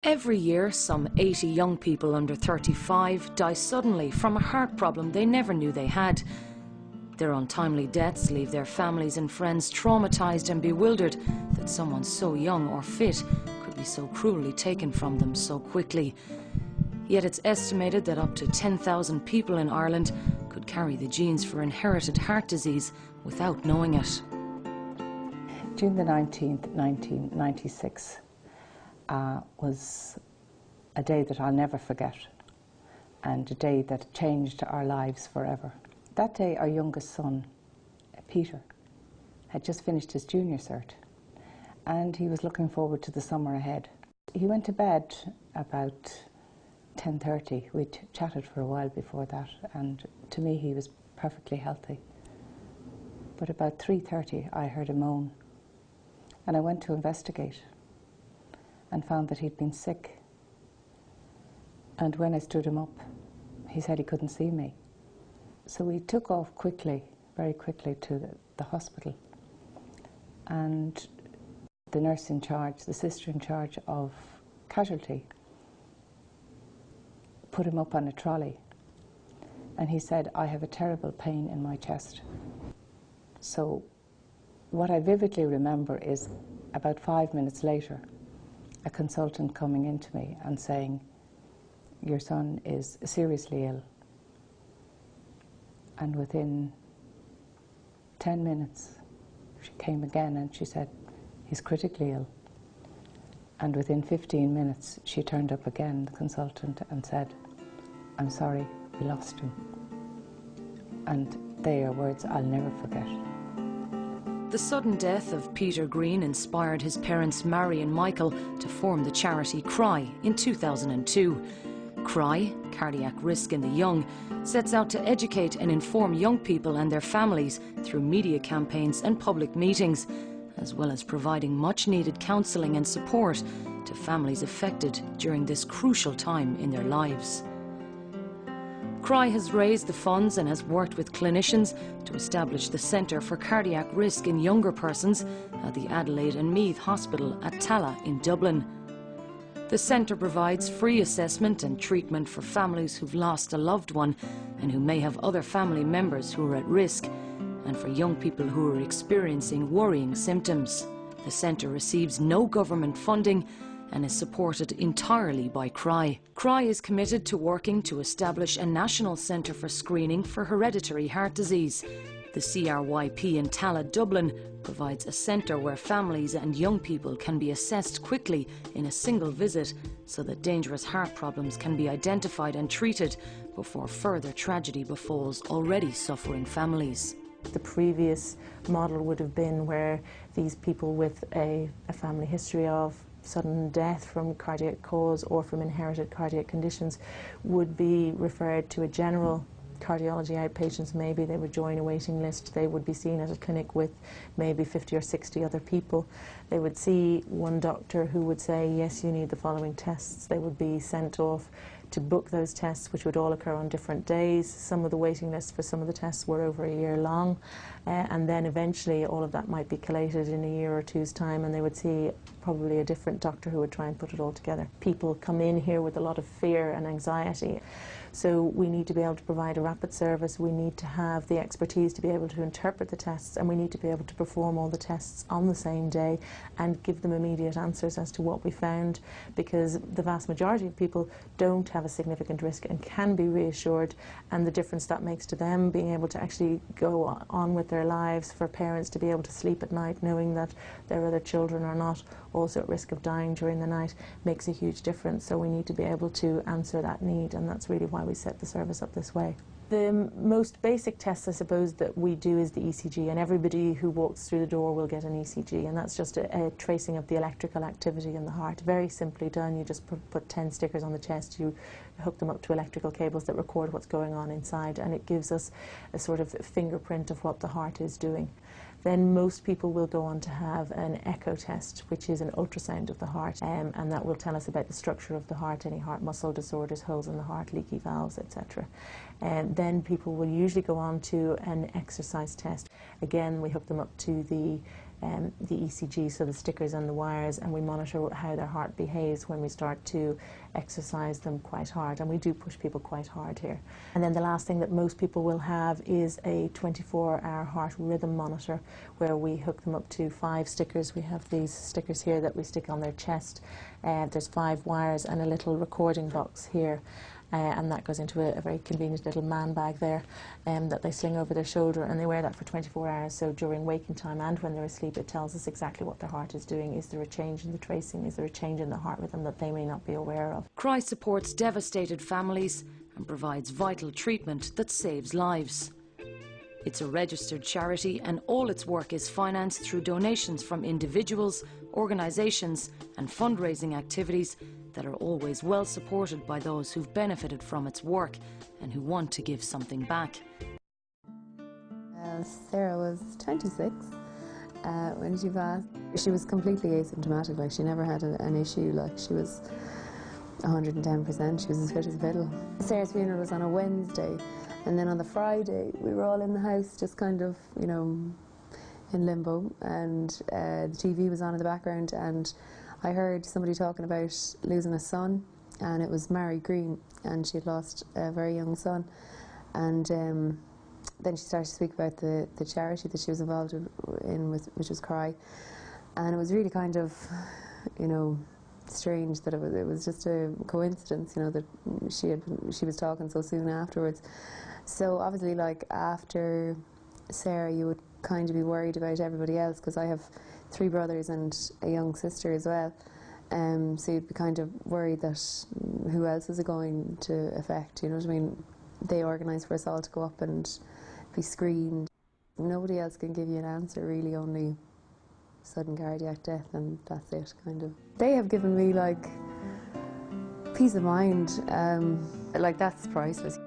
Every year, some 80 young people under 35 die suddenly from a heart problem they never knew they had. Their untimely deaths leave their families and friends traumatized and bewildered that someone so young or fit could be so cruelly taken from them so quickly. Yet it's estimated that up to 10,000 people in Ireland could carry the genes for inherited heart disease without knowing it. June the 19th, 1996 was a day that I'll never forget, and a day that changed our lives forever. That day, our youngest son, Peter, had just finished his junior cert, and he was looking forward to the summer ahead. He went to bed about 10:30. We'd chatted for a while before that, and to me he was perfectly healthy. But about 3:30 I heard a moan, and I went to investigate and found that he'd been sick. And when I stood him up, he said he couldn't see me. So we took off quickly, very quickly, to the hospital. And the nurse in charge, the sister in charge of casualty, put him up on a trolley. And he said, "I have a terrible pain in my chest." So what I vividly remember is about 5 minutes later, a consultant coming into me and saying, "Your son is seriously ill." And within 10 minutes, she came again and she said, "He's critically ill." And within 15 minutes, she turned up again, the consultant, and said, "I'm sorry, we lost him." And they are words I'll never forget. The sudden death of Peter Green inspired his parents Mary and Michael to form the charity CRY in 2002. CRY, Cardiac Risk in the Young, sets out to educate and inform young people and their families through media campaigns and public meetings, as well as providing much-needed counselling and support to families affected during this crucial time in their lives. CRY has raised the funds and has worked with clinicians to establish the Centre for Cardiac Risk in Younger Persons at the Adelaide and Meath Hospital at Tallaght in Dublin. The centre provides free assessment and treatment for families who've lost a loved one and who may have other family members who are at risk, and for young people who are experiencing worrying symptoms. The centre receives no government funding and is supported entirely by CRY. CRY is committed to working to establish a national centre for screening for hereditary heart disease. The CRYP in Tallaght, Dublin, provides a centre where families and young people can be assessed quickly in a single visit so that dangerous heart problems can be identified and treated before further tragedy befalls already suffering families. The previous model would have been where these people with a family history of sudden death from cardiac cause or from inherited cardiac conditions would be referred to a general cardiology outpatients. Maybe they would join a waiting list. They would be seen at a clinic with maybe 50 or 60 other people. They would see one doctor who would say, "Yes, you need the following tests." They would be sent off to book those tests, which would all occur on different days. Some of the waiting lists for some of the tests were over a year long, and then eventually all of that might be collated in a year or two's time, and they would see probably a different doctor who would try and put it all together. People come in here with a lot of fear and anxiety, so we need to be able to provide a rapid service. We need to have the expertise to be able to interpret the tests, and we need to be able to perform all the tests on the same day and give them immediate answers as to what we found, because the vast majority of people don't have a significant risk and can be reassured, and the difference that makes to them being able to actually go on with their lives, for parents to be able to sleep at night knowing that their other children are not also at risk of dying during the night, makes a huge difference. So we need to be able to answer that need, and that's really why we set the service up this way. The most basic test, I suppose, that we do is the ECG, and everybody who walks through the door will get an ECG, and that's just a tracing of the electrical activity in the heart. Very simply done. You just put 10 stickers on the chest, you hook them up to electrical cables that record what's going on inside, and it gives us a sort of fingerprint of what the heart is doing. Then most people will go on to have an echo test, which is an ultrasound of the heart, and that will tell us about the structure of the heart, any heart muscle disorders, holes in the heart, leaky valves, etc. And then people will usually go on to an exercise test. Again, we hook them up to the the ECG, so the stickers and the wires, and we monitor how their heart behaves when we start to exercise them quite hard, and we do push people quite hard here. And then the last thing that most people will have is a 24-hour heart rhythm monitor, where we hook them up to 5 stickers. We have these stickers here that we stick on their chest. There's 5 wires and a little recording box here. And that goes into a very convenient little man bag there that they sling over their shoulder, and they wear that for 24 hours. So during waking time and when they're asleep, it tells us exactly what their heart is doing. Is there a change in the tracing? Is there a change in the heart rhythm that they may not be aware of? CRY supports devastated families and provides vital treatment that saves lives. It's a registered charity, and all its work is financed through donations from individuals, organisations and fundraising activities that are always well supported by those who've benefited from its work and who want to give something back. Sarah was 26 when she passed. She was completely asymptomatic, like she never had an issue, like she was 110%, she was as fit as a fiddle. Sarah's funeral was on a Wednesday, and then on the Friday we were all in the house just kind of, you know, in limbo, and the TV was on in the background, and I heard somebody talking about losing a son, and it was Mary Green, and she had lost a very young son. And then she started to speak about the charity that she was involved in, which was CRY. And it was really kind of, you know, strange that it was just a coincidence, you know, that she was talking so soon afterwards. So obviously, like, after Sarah, you would kind of be worried about everybody else, because I have 3 brothers and a young sister as well, so you'd be kind of worried that who else is it going to affect, you know what I mean? They organise for us all to go up and be screened. Nobody else can give you an answer, really, only sudden cardiac death, and that's it, kind of. They have given me, like, peace of mind, like, that's priceless.